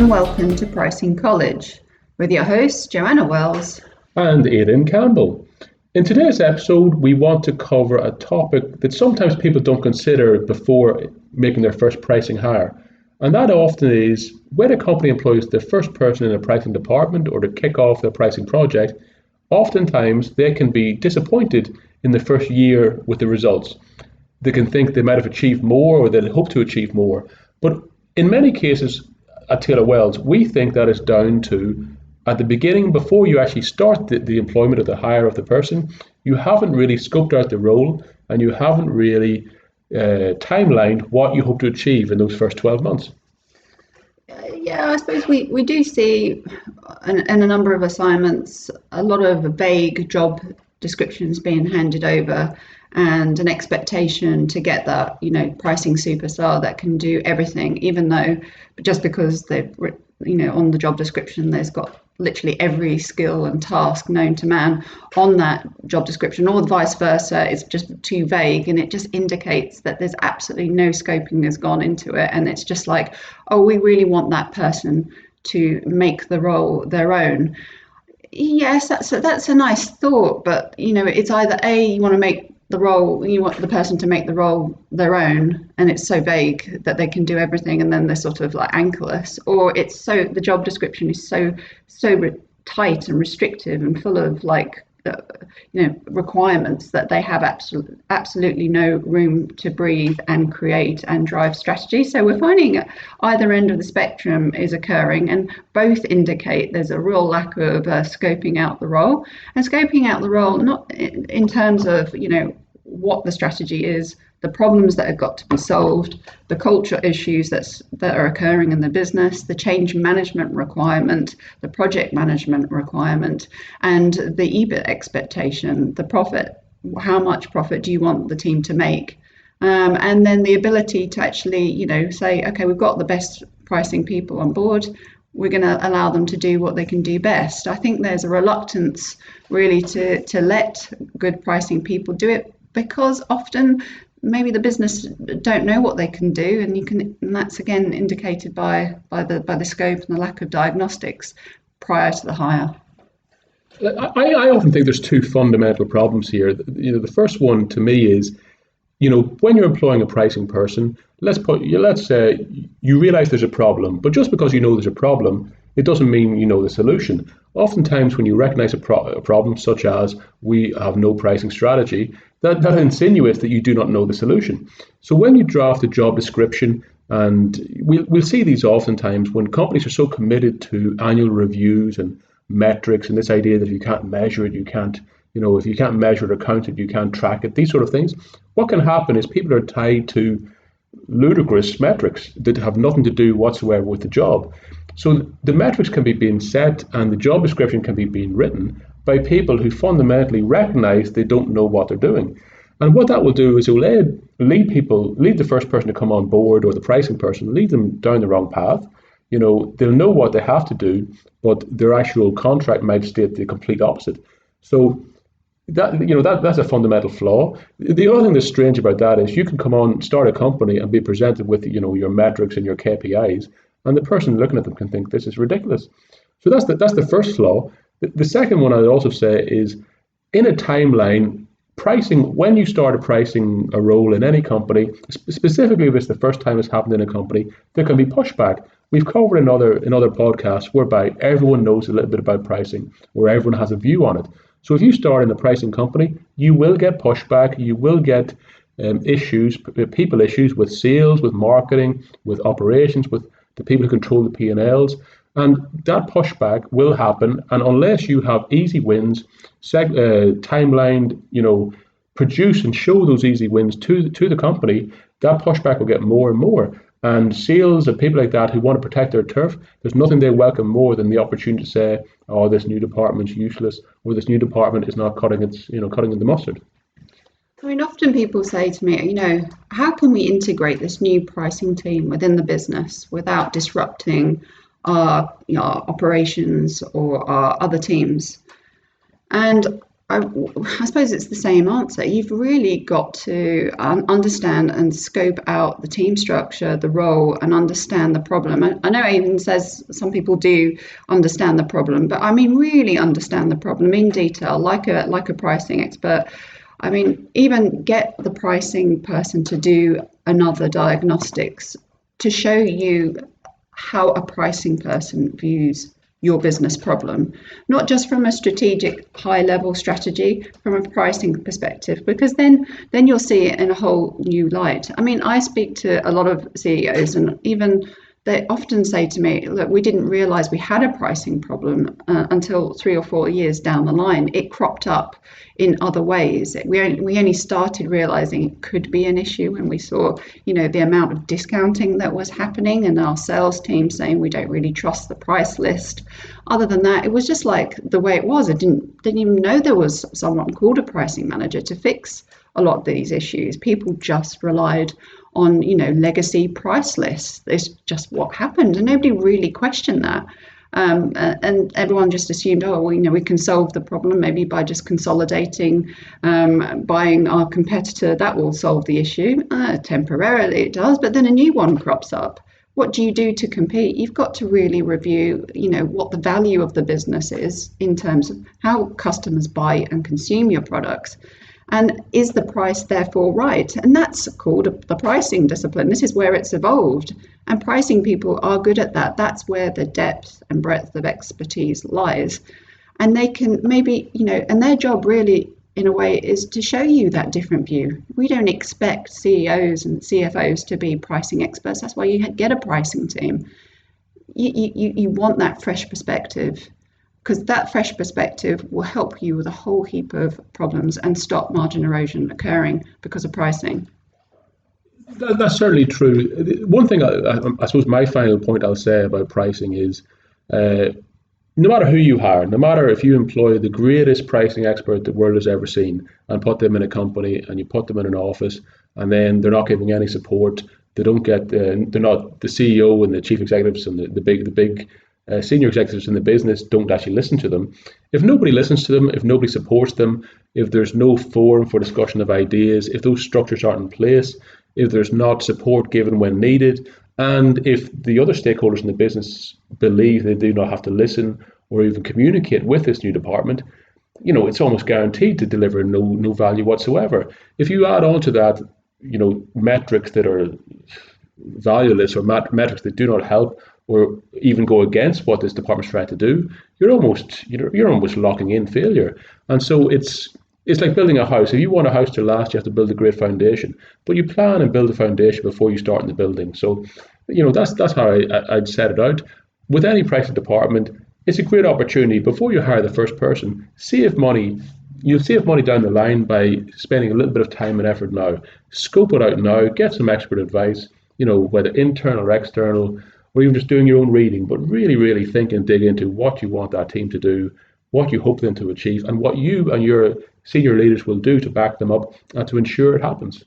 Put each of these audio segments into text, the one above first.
and welcome to Pricing College with your hosts Joanna Wells and Aidan Campbell. In today's episode, we want to cover a topic that sometimes people don't consider before making their first pricing hire. And that often is when a company employs the first person in a pricing department or to kick off their pricing project, oftentimes they can be disappointed in the first year with the results. They can think they might have achieved more or they'll hope to achieve more. But in many cases at Taylor Wells, we think that is down to at the beginning, before you actually start the employment or the hire of the person, you haven't really scoped out the role and you haven't really timelined what you hope to achieve in those first 12 months. Yeah, I suppose we do see in a number of assignments a lot of vague job descriptions being handed over and an expectation to get that, pricing superstar that can do everything, even though just because they've, on the job description, there's got literally every skill and task known to man on that job description, or vice versa. It's just too vague and it just indicates that there's absolutely no scoping has gone into it. And it's just like, oh, we really want that person to make the role their own. Yes, that's a nice thought, but it's either A, you want the person to make the role their own, and it's so vague that they can do everything, and then they're sort of like anchorless, or the job description is so tight and restrictive and full of requirements that they have absolutely no room to breathe and create and drive strategy. So we're finding either end of the spectrum is occurring, and both indicate there's a real lack of scoping out the role, and scoping out the role not in terms of what the strategy is, the problems that have got to be solved, the culture issues that are occurring in the business, the change management requirement, the project management requirement, and the EBIT expectation, the profit. How much profit do you want the team to make? And then the ability to actually, say, okay, we've got the best pricing people on board. We're going to allow them to do what they can do best. I think there's a reluctance really to let good pricing people do it, because often maybe the business don't know what they can do, and that's again indicated by the scope and the lack of diagnostics prior to the hire. I often think there's two fundamental problems here. The first one to me is, when you're employing a pricing person, let's say you realize there's a problem, but just because you know there's a problem, it doesn't mean you know the solution. Oftentimes when you recognize a problem, such as we have no pricing strategy, that insinuates that you do not know the solution. So when you draft a job description, and we'll see these oftentimes when companies are so committed to annual reviews and metrics, and this idea that if you can't measure it, you can't, if you can't measure it or count it, you can't track it, these sort of things. What can happen is people are tied to ludicrous metrics that have nothing to do whatsoever with the job. So the metrics can be being set and the job description can be being written by people who fundamentally recognize they don't know what they're doing. And what that will do is it will lead the first person to come on board, or the pricing person, lead them down the wrong path. They'll know what they have to do, but their actual contract might state the complete opposite. So that's a fundamental flaw. The other thing that's strange about that is you can come on, start a company and be presented with your metrics and your KPIs, and the person looking at them can think this is ridiculous. So that's the first flaw. The second one I'd also say is in a timeline, pricing, when you start pricing a role in any company, specifically if it's the first time it's happened in a company, there can be pushback. We've covered in other podcasts whereby everyone knows a little bit about pricing, where everyone has a view on it. So if you start in a pricing company, you will get pushback, you will get people issues with sales, with marketing, with operations, with the people who control the P&Ls. And that pushback will happen, and unless you have easy wins, timelined, produce and show those easy wins to the company, that pushback will get more and more. And sales and people like that who want to protect their turf, there's nothing they welcome more than the opportunity to say, oh, this new department's useless, or this new department is not cutting in the mustard. I mean, often people say to me, how can we integrate this new pricing team within the business without disrupting our operations or our other teams? And I suppose it's the same answer. You've really got to understand and scope out the team structure, the role, and understand the problem. I know it even says some people do understand the problem, but I mean really understand the problem in detail, like a pricing expert. I mean, even get the pricing person to do another diagnostics to show you how a pricing person views your business problem, not just from a strategic high level strategy, from a pricing perspective, because then you'll see it in a whole new light. I mean, I speak to a lot of CEOs, and even they often say to me, look, we didn't realize we had a pricing problem until 3 or 4 years down the line. It cropped up in other ways. We only started realizing it could be an issue when we saw, the amount of discounting that was happening, and our sales team saying we don't really trust the price list. Other than that, it was just like the way it was. I didn't even know there was someone called a pricing manager to fix a lot of these issues. People just relied on legacy price lists. It's just what happened, and nobody really questioned that. And everyone just assumed, oh, well, we can solve the problem maybe by just consolidating, buying our competitor. That will solve the issue. Temporarily it does, but then a new one crops up. What do you do to compete? You've got to really review, what the value of the business is in terms of how customers buy and consume your products. And is the price therefore right? And that's called the pricing discipline. This is where it's evolved. And pricing people are good at that. That's where the depth and breadth of expertise lies. And they can maybe, and their job really, in a way, is to show you that different view. We don't expect CEOs and CFOs to be pricing experts. That's why you get a pricing team. You want that fresh perspective, because that fresh perspective will help you with a whole heap of problems and stop margin erosion occurring because of pricing. That's certainly true. One thing, I suppose my final point I'll say about pricing is, no matter who you hire, no matter if you employ the greatest pricing expert the world has ever seen and put them in a company and you put them in an office and then they're not giving any support, they're not the CEO and the chief executives and the big senior executives in the business don't actually listen to them. If nobody listens to them, if nobody supports them, if there's no forum for discussion of ideas, if those structures aren't in place, if there's not support given when needed, and if the other stakeholders in the business believe they do not have to listen or even communicate with this new department, it's almost guaranteed to deliver no value whatsoever. If you add on to that, metrics that are valueless or metrics that do not help or even go against what this department's trying to do, you're almost locking in failure. And so it's like building a house. If you want a house to last, you have to build a great foundation. But you plan and build a foundation before you start in the building. So, that's how I'd set it out. With any pricing department, it's a great opportunity before you hire the first person. You'll save money down the line by spending a little bit of time and effort now. Scope it out now. Get some expert advice. Whether internal or external, or even just doing your own reading, but really, really think and dig into what you want that team to do, what you hope them to achieve, and what you and your senior leaders will do to back them up and to ensure it happens.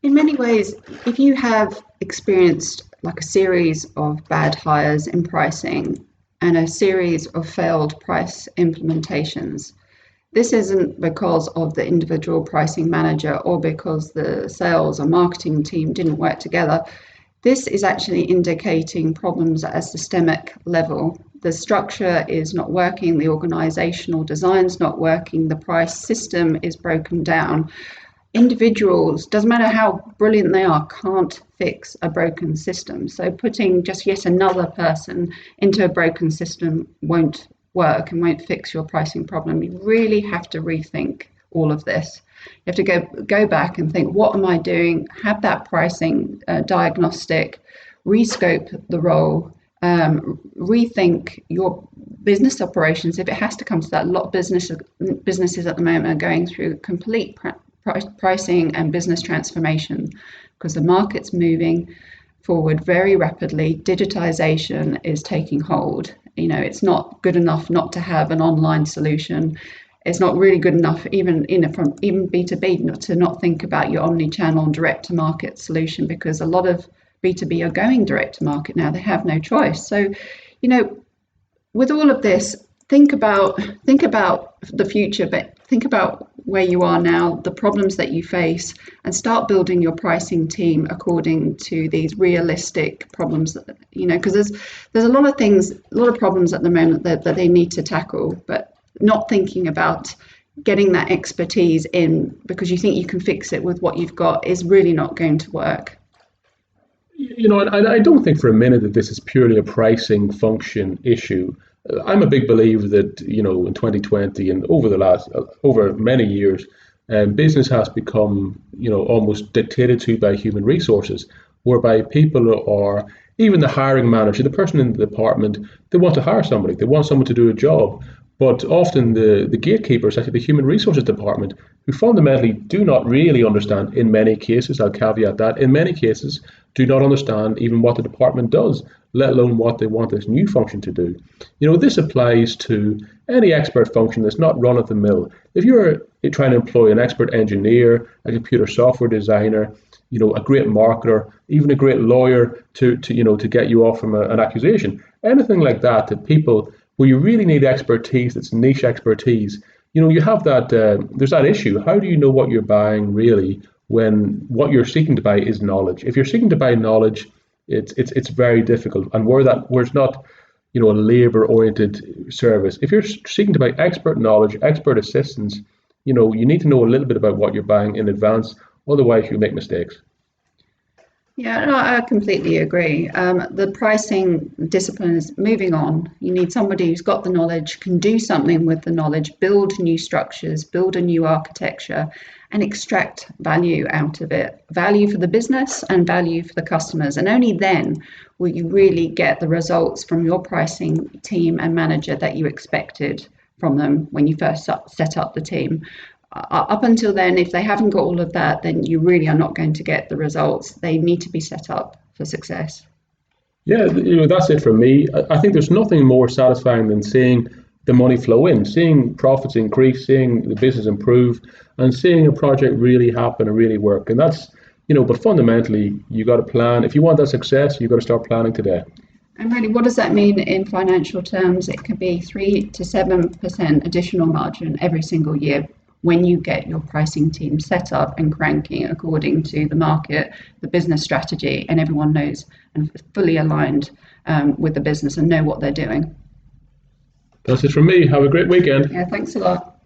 In many ways, if you have experienced like a series of bad hires in pricing and a series of failed price implementations, this isn't because of the individual pricing manager or because the sales or marketing team didn't work together. This is actually indicating problems at a systemic level. The structure is not working, the organizational design's not working, the price system is broken down. Individuals, doesn't matter how brilliant they are, can't fix a broken system. So putting just yet another person into a broken system won't work and won't fix your pricing problem. You really have to rethink all of this. You have to go back and think, what am I doing? Have that pricing diagnostic, rescope the role, rethink your business operations. If it has to come to that, a lot of businesses at the moment are going through complete pricing and business transformation because the market's moving forward very rapidly. Digitization is taking hold. It's not good enough not to have an online solution. It's not really good enough, even from B2B, to not think about your omni-channel direct-to-market solution, because a lot of B2B are going direct to market now. They have no choice. So, with all of this, think about the future, but think about where you are now, the problems that you face, and start building your pricing team according to these realistic problems. Because there's a lot of things, a lot of problems at the moment that they need to tackle, but not thinking about getting that expertise in because you think you can fix it with what you've got is really not going to work. I don't think for a minute that this is purely a pricing function issue. I'm a big believer that, in 2020 and over many years, business has become, almost dictated to by human resources, whereby people are, even the hiring manager, the person in the department, they want to hire somebody, they want someone to do a job. But often the gatekeeper is actually the human resources department, who fundamentally do not really understand, in many cases, I'll caveat that, in many cases, do not understand even what the department does, let alone what they want this new function to do. This applies to any expert function that's not run of the mill. If you're trying to employ an expert engineer, a computer software designer, a great marketer, even a great lawyer to get you off from an accusation, anything like that people where you really need expertise, that's niche expertise, you have that, there's that issue. How do you know what you're buying really when what you're seeking to buy is knowledge? If you're seeking to buy knowledge, it's very difficult. And where it's not, a labor-oriented service. If you're seeking to buy expert knowledge, expert assistance, you need to know a little bit about what you're buying in advance. Otherwise, you make mistakes. Yeah, no, I completely agree. The pricing discipline is moving on. You need somebody who's got the knowledge, can do something with the knowledge, build new structures, build a new architecture, and extract value out of it. Value for the business and value for the customers. And only then will you really get the results from your pricing team and manager that you expected from them when you first set up the team. Up until then, if they haven't got all of that, then you really are not going to get the results. They need to be set up for success. Yeah, that's it for me. I think there's nothing more satisfying than seeing the money flow in, seeing profits increase, seeing the business improve, and seeing a project really happen and really work. And that's, but fundamentally, you got to plan. If you want that success, you've got to start planning today. And really, what does that mean in financial terms? It could be 3 to 7% additional margin every single year when you get your pricing team set up and cranking according to the market, the business strategy, and everyone knows and fully aligned with the business and know what they're doing. That's it from me. Have a great weekend. Yeah, thanks a lot.